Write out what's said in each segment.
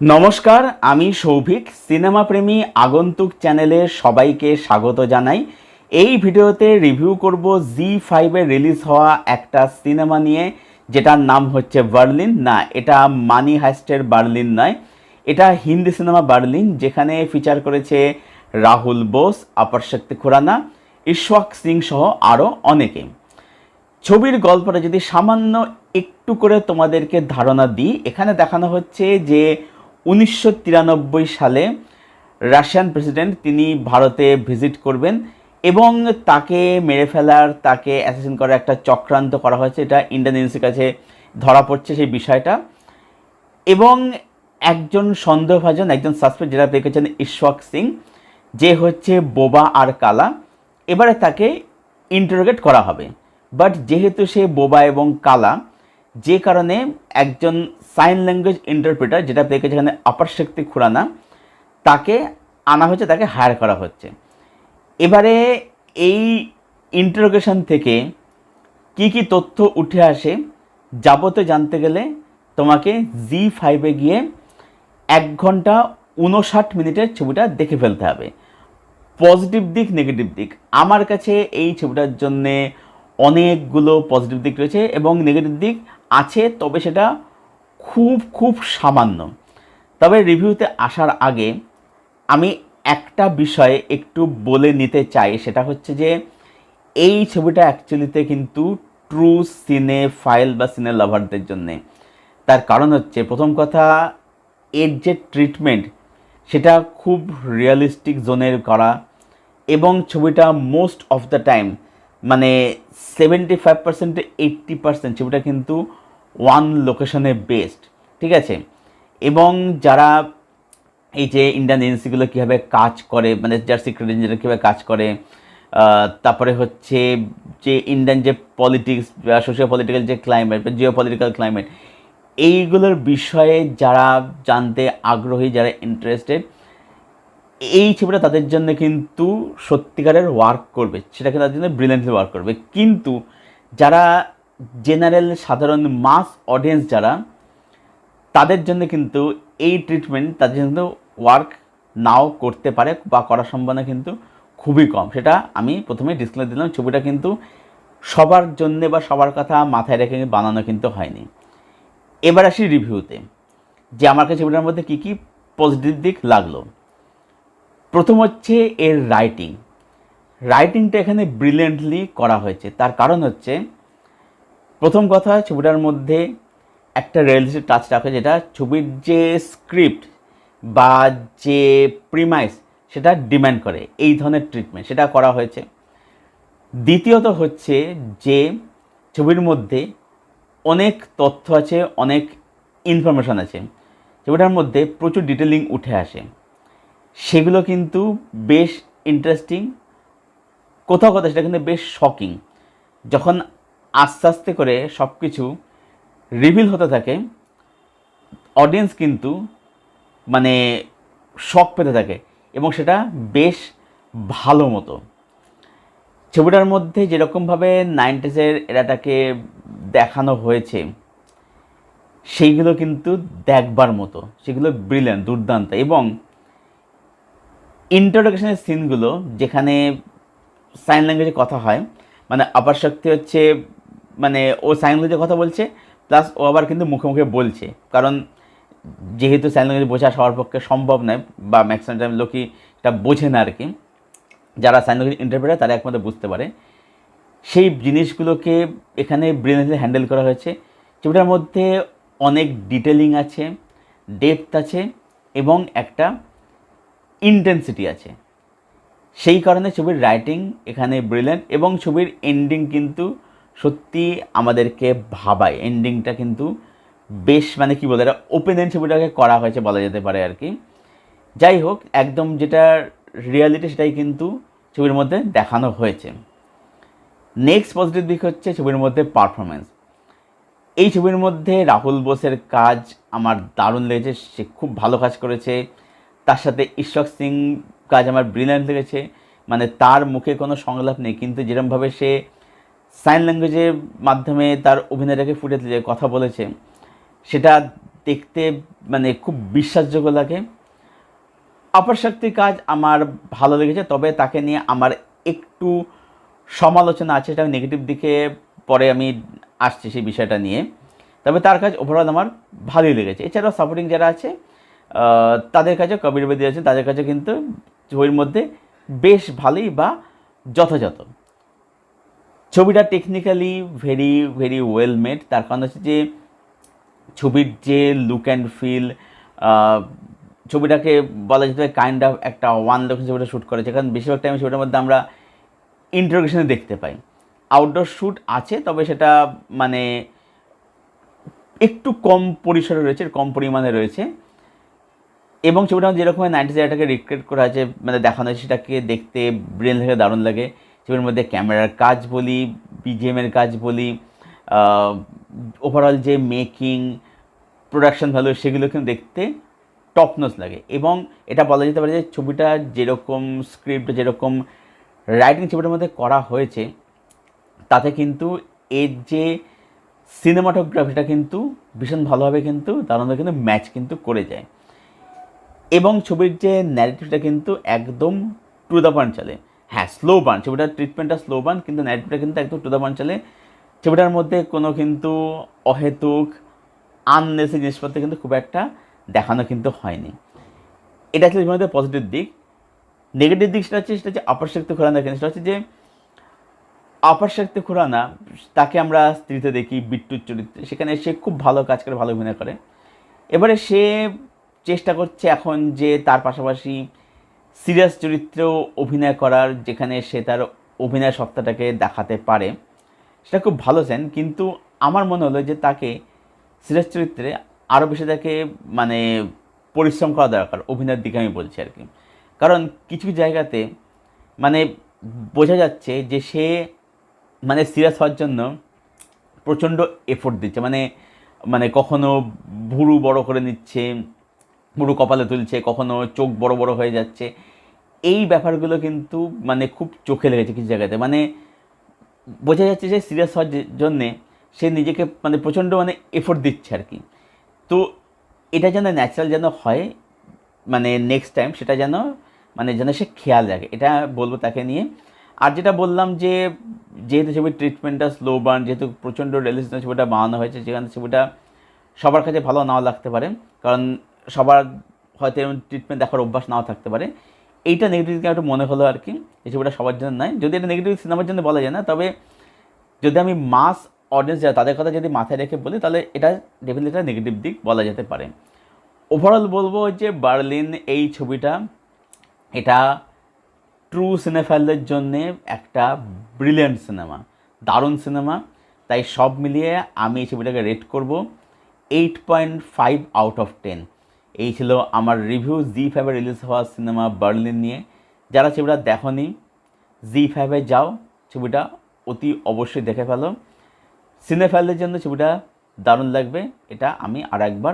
নমস্কার, আমি সৌভিক। সিনেমা প্রেমী আগন্তুক চ্যানেলে সবাইকে স্বাগত জানাই। এই ভিডিওতে রিভিউ করব জি5-এ রিলিজ হওয়া একটা সিনেমা নিয়ে, যেটার নাম হচ্ছে বার্লিন। না, এটা মানি হাইস্টের বার্লিন নয়, এটা হিন্দি সিনেমা বার্লিন, যেখানে ফিচার করেছে রাহুল বোস, অপর শক্তি খুরানা, ইশওয়াক সিং সহ আরও অনেকে। ছবির গল্পটা যদি সামান্য একটু করে তোমাদেরকে ধারণা দিই, এখানে দেখানো হচ্ছে যে 1993 সালে রাশিয়ান প্রেসিডেন্ট তিনি ভারতে ভিজিট করবেন এবং তাকে মেরে ফেলার, তাকে অ্যাসাসিন করার একটা চক্রান্ত করা হয়েছে। এটা ইন্ডিয়ান এজেন্সির কাছে ধরা পড়ছে সেই বিষয়টা, এবং একজন সন্দেহভাজন, একজন সাসপেক্ট, যেটা দেখেছেন ইশওয়াক সিং, যে হচ্ছে বোবা আর কালা। এবারে তাকে ইন্টারোগেট করা হবে, বাট যেহেতু সে বোবা এবং কালা, যে কারণে একজন সাইন ল্যাঙ্গুয়েজ ইন্টারপ্রেটার, যেটা দেখেছে এখানে অপর শক্তি খুরানা, তাকে আনা হচ্ছে, তাকে হায়ার করা হচ্ছে। এবারে এই ইন্টারোগেশন থেকে কি কি তথ্য উঠে আসে যাবতীয় জানতে গেলে তোমাকে জি5-এ গিয়ে 1 ঘন্টা 59 মিনিটের ছবিটা দেখে ফেলতে হবে। পজিটিভ দিক, নেগেটিভ দিক, আমার কাছে এই ছবিটার জন্যে অনেকগুলো পজিটিভ দিক রয়েছে এবং নেগেটিভ দিক আছে, তবে সেটা খুব খুব সামান্য। তবে রিভিউতে আসার আগে আমি একটা বিষয়ে একটু বলে নিতে চাই, সেটা হচ্ছে যে এই ছবিটা অ্যাকচুয়ালিতে কিন্তু ট্রু সিনে ফাইল বা সিনে লাভারদের জন্যে। তার কারণ হচ্ছে, প্রথম কথা, এর যে ট্রিটমেন্ট সেটা খুব রিয়েলিস্টিক জোনের করা, এবং ছবিটা মোস্ট অফ দ্য টাইম, মানে 75% to 80% ছবিটা কিন্তু ওয়ান লোকেশনে বেসড, ঠিক আছে। এবং যারা এই যে ইন্ডিয়ান এজেন্সিগুলো কীভাবে কাজ করে, মানে যার সিক্রেট এজেন্সিরা কীভাবে কাজ করে, তারপরে হচ্ছে যে ইন্ডিয়ান যে পলিটিক্স, সোশিও পলিটিক্যাল যে ক্লাইমেট, জিও পলিটিক্যাল ক্লাইমেট, এইগুলোর বিষয়ে যারা জানতে আগ্রহী, যারা ইন্টারেস্টেড, এই ছবিটা তাদের জন্য কিন্তু সত্যিকারের ওয়ার্ক করবে, সেটা কিন্তু তাদের জন্য ব্রিলিয়েন্টলি ওয়ার্ক করবে। কিন্তু যারা জেনারেল সাধারণ মাস অডিয়েন্স, যারা, তাদের জন্য কিন্তু এই ট্রিটমেন্ট তাদের জন্য ওয়ার্ক নাও করতে পারে বা করার সম্ভাবনা কিন্তু খুবই কম। সেটা আমি প্রথমে ডিসক্লেমার দিলাম, ছবিটা কিন্তু সবার জন্যে বা সবার কথা মাথায় রেখে বানানো কিন্তু হয়নি। এবার আসি রিভিউতে, যে আমার কাছে ছবিটার মধ্যে কী কী পজিটিভ দিক লাগলো। প্রথম হচ্ছে এর রাইটিংটা এখানে ব্রিলিয়েন্টলি করা হয়েছে। তার কারণ হচ্ছে, প্রথম কথা, ছবিটার মধ্যে একটা রিয়েলিস্টিক টাচ রাখে, যেটা ছবির যে স্ক্রিপ্ট বা যে প্রিমাইস সেটা ডিম্যান্ড করে, এই ধরনের ট্রিটমেন্ট সেটা করা হয়েছে। দ্বিতীয়ত হচ্ছে যে ছবির মধ্যে অনেক তথ্য আছে, অনেক ইনফরমেশান আছে, ছবিটার মধ্যে প্রচুর ডিটেলিং উঠে আসে, সেগুলো কিন্তু বেশ ইন্টারেস্টিং। কোথাও কোথাও সেটা কিন্তু বেশ শকিং। যখন আস্তে আস্তে করে সব কিছু রিভিল হতে থাকে, অডিয়েন্স কিন্তু মানে শক পেতে থাকে, এবং সেটা বেশ ভালো মতো। ছবিটার মধ্যে যেরকমভাবে 90s এরাটাকে দেখানো হয়েছে, সেইগুলো কিন্তু দেখবার মতো, সেগুলো ব্রিলিয়ান্ট, দুর্দান্ত। এবং ইন্ট্রোডাকশনের সিনগুলো, যেখানে সাইন ল্যাঙ্গুয়েজে কথা হয়, মানে অপর শক্তি হচ্ছে, মানে ও সাইন ল্যাঙ্গুয়েজে কথা বলছে, প্লাস ও আবার কিন্তু মুখে মুখে বলছে, কারণ যেহেতু সাইন ল্যাঙ্গুয়েজ বোঝা সবার পক্ষে সম্ভব নয়, বা ম্যাক্সিমাম টাইম লোকই এটা বোঝে না আর কি, যারা সাইন ল্যাঙ্গুয়েজ ইন্টারপ্রেটার তারা একমাত্র বুঝতে পারে। সেই জিনিসগুলোকে এখানে ব্রিলিয়েন্টলি হ্যান্ডেল করা হয়েছে। ছবিটার মধ্যে অনেক ডিটেলিং আছে, ডেপথ আছে, এবং একটা ইন্টেন্সিটি আছে। সেই কারণে ছবির রাইটিং এখানে ব্রিলিয়েন্ট, এবং ছবির এন্ডিং কিন্তু সত্যি আমাদেরকে ভাবায়। এন্ডিংটা কিন্তু বেশ, মানে কী বলে, এটা ওপেন এন্ড ছবিটাকে করা হয়েছে বলা যেতে পারে আর কি। যাই হোক, একদম যেটা রিয়ালিটি সেটাই কিন্তু ছবির মধ্যে দেখানো হয়েছে। নেক্সট পজিটিভ দিক হচ্ছে ছবির মধ্যে পারফরমেন্স। এই ছবির মধ্যে রাহুল বোসের কাজ আমার দারুণ লেগেছে, সে খুব ভালো কাজ করেছে। তার সাথে ইশওয়াক সিং কাজ আমার ব্রিলিয়েন্ট লেগেছে, মানে তার মুখে কোনো সংলাপ নেই, কিন্তু যেরকমভাবে সে সাইন ল্যাঙ্গুয়েজের মাধ্যমে তার অভিনয়টাকে ফুটে কথা বলেছে, সেটা দেখতে মানে খুব বিশ্বাসযোগ্য লাগে। অপর শক্তির কাজ আমার ভালো লেগেছে, তবে তাকে নিয়ে আমার একটু সমালোচনা আছে, সেটা নেগেটিভ দিকে পরে আমি আসছি সেই বিষয়টা নিয়ে। তবে তার কাজ ওভারঅল আমার ভালোই লেগেছে। এছাড়াও সাপোর্টিং যারা আছে তাদের কাছে, কবির বেদি আছেন, তাদের কাছে কিন্তু ছবির মধ্যে বেশ ভালোই বা যথাযথ। ছবিটা technically very very well made. তার কারণ হচ্ছে যে ছবির যে লুক অ্যান্ড ফিল, ছবিটাকে বলা যেতে পারে কাইন্ড অফ একটা ওয়ান লোকেশন ছবিটা শ্যুট করেছে, কারণ বেশিরভাগ টাইম ছবিটার মধ্যে আমরা ইন্টারোগেশনে দেখতে পাই। আউটডোর শ্যুট আছে, তবে সেটা মানে একটু কম পরিসরে রয়েছে, কম পরিমাণে রয়েছে। এবং ছবিটা যেরকম 90s এটাকে রিক্রিয়েট করা হয়েছে, মানে দেখানো হয়েছে, সেটাকে দেখতে ব্রেন থেকে দারুণ লাগে। ছবির মধ্যে ক্যামেরার কাজ বলি, বিজিএমের কাজ বলি, ওভারঅল যে মেকিং, প্রোডাকশন ভ্যালু, সেগুলো কিন্তু দেখতে টপনস লাগে। এবং এটা বলা যেতে পারে যে ছবিটা যেরকম স্ক্রিপ্ট, যেরকম রাইটিং ছবিটার মধ্যে করা হয়েছে, তাতে কিন্তু এর যে সিনেমাটোগ্রাফিটা কিন্তু ভীষণ ভালোভাবে কিন্তু দারুণভাবে কিন্তু ম্যাচ কিন্তু করে যায়। এবং ছবির যে ন্যারেটিভটা কিন্তু একদম টু দ্য পয়েন্ট চলে। হ্যাঁ, স্লো বার্ন, ছবিটার ট্রিটমেন্টটা স্লো বার্ন, কিন্তু ন্যারেটিভটা কিন্তু একদম টু দ্য পয়েন্ট চলে। ছবিটার মধ্যে কোনো কিন্তু অহেতুক আননেসেসারি জিনিসপত্র কিন্তু খুব একটা দেখানো কিন্তু হয়নি। এটা হচ্ছে ছবির মধ্যে পজিটিভ দিক। নেগেটিভ দিক সেটা হচ্ছে অপর শক্তি খুরানা। সেটা হচ্ছে যে অপর শক্তি খুরানা, তাকে আমরা স্ত্রীতে দেখি বিট্টুর চরিত্রে, সেখানে সে খুব ভালো কাজ করে, ভালো অভিনয় করে। এবারে সে চেষ্টা করছে এখন যে তার পাশাপাশি সিরিয়াস চরিত্রেও অভিনয় করার, যেখানে সে তার অভিনয় সত্তাটাকে দেখাতে পারে, সেটা খুব ভালো সেন। কিন্তু আমার মনে হলো যে তাকে সিরিয়াস চরিত্রে আরও বেশি তাকে মানে পরিশ্রম করা দরকার, অভিনয়ের দিকে আমি বলছি আর কি। কারণ কিছু জায়গাতে মানে বোঝা যাচ্ছে যে সে মানে সিরিয়াস হওয়ার জন্য প্রচণ্ড এফোর্ট দিচ্ছে, মানে কখনো ভুরু বড় করে নিচ্ছে, ভুরু কপালে তুলছে, কখনো চোখ বড় বড় হয়ে যাচ্ছে। এই ব্যাপারগুলো কিন্তু মানে খুব চোখে লেগেছে কিছু জায়গাতে। মানে বোঝা যাচ্ছে যে সিরিয়াস হওয়ার জন্যে সে নিজেকে মানে প্রচণ্ড মানে এফোর্ট দিচ্ছে আর কি। তো এটা যেন ন্যাচারাল যেন হয়, মানে নেক্সট টাইম সেটা যেন যেন সে খেয়াল রাখে, এটা বলবো তাকে নিয়ে। আর যেটা বললাম যে যেহেতু ছবির ট্রিটমেন্টটা স্লো বার্ন, যেহেতু প্রচণ্ড রিয়েলিস্টিক ছবিটা বানানো হয়েছে, যেখানে ছবিটা সবার কাছে ভালো নাও লাগতে পারে, কারণ সবার হয়তো এরকম ট্রিটমেন্ট দেখার অভ্যাস নাও থাকতে পারে। এইটা নেগেটিভ দিকে একটু মনে হলো আর কি, এই ছবিটা সবার জন্য নয়। যদি এটা নেগেটিভ সিনেমার জন্য বলা যায় না, তবে যদি আমি মাস অডিয়েন্স যারা তাদের কথা যদি মাথায় রেখে বলি, তাহলে এটা ডেফিনেটলি একটা নেগেটিভ দিক বলা যেতে পারে। ওভারঅল বলবো যে বার্লিন এই ছবিটা, এটা ট্রু সিনেফাইলদের জন্যে একটা ব্রিলিয়ান্ট সিনেমা, দারুণ সিনেমা। তাই সব মিলিয়ে আমি এই ছবিটাকে রেট করব 8.5 আউট অফ 10। এই ছিল আমার রিভিউ জি5-এ রিলিজ হওয়া সিনেমা বার্লিন নিয়ে। যারা ছবিটা দেখোনি, জি5-এ যাও, ছবিটা অতি অবশ্যই দেখে ফেলো। সিনেফাইলদের জন্য ছবিটা দারুণ লাগবে, এটা আমি আর একবার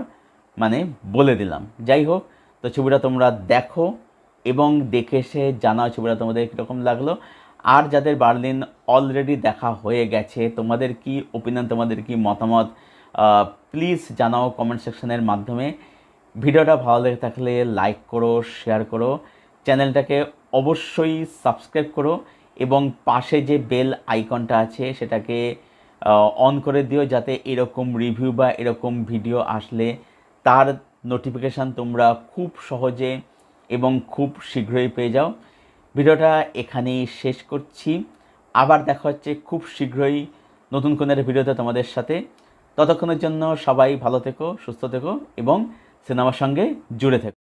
বলে দিলাম। যাই হোক, তো ছবিটা তোমরা দেখো এবং দেখে এসে জানাও ছবিটা তোমাদের কীরকম লাগলো। আর যাদের বার্লিন অলরেডি দেখা হয়ে গেছে, তোমাদের কি ওপিনিয়ন, তোমাদের কি মতামত, প্লিজ জানাও কমেন্ট সেকশনের মাধ্যমে। ভিডিওটা ভালো লেগে থাকলে লাইক করো, শেয়ার করো, চ্যানেলটাকে অবশ্যই সাবস্ক্রাইব করো এবং পাশে যে বেল আইকনটা আছে সেটাকে অন করে দিও, যাতে এরকম রিভিউ বা এরকম ভিডিও আসলে তার নোটিফিকেশান তোমরা খুব সহজে এবং খুব শীঘ্রই পেয়ে যাও। ভিডিওটা এখানেই শেষ করছি, আবার দেখা হচ্ছে খুব শীঘ্রই নতুন কোনো একটা ভিডিওতে তোমাদের সাথে। ততক্ষণের জন্য সবাই ভালো থেকো, সুস্থ থেকো এবং সিনেমার সঙ্গে জুড়ে থেকো।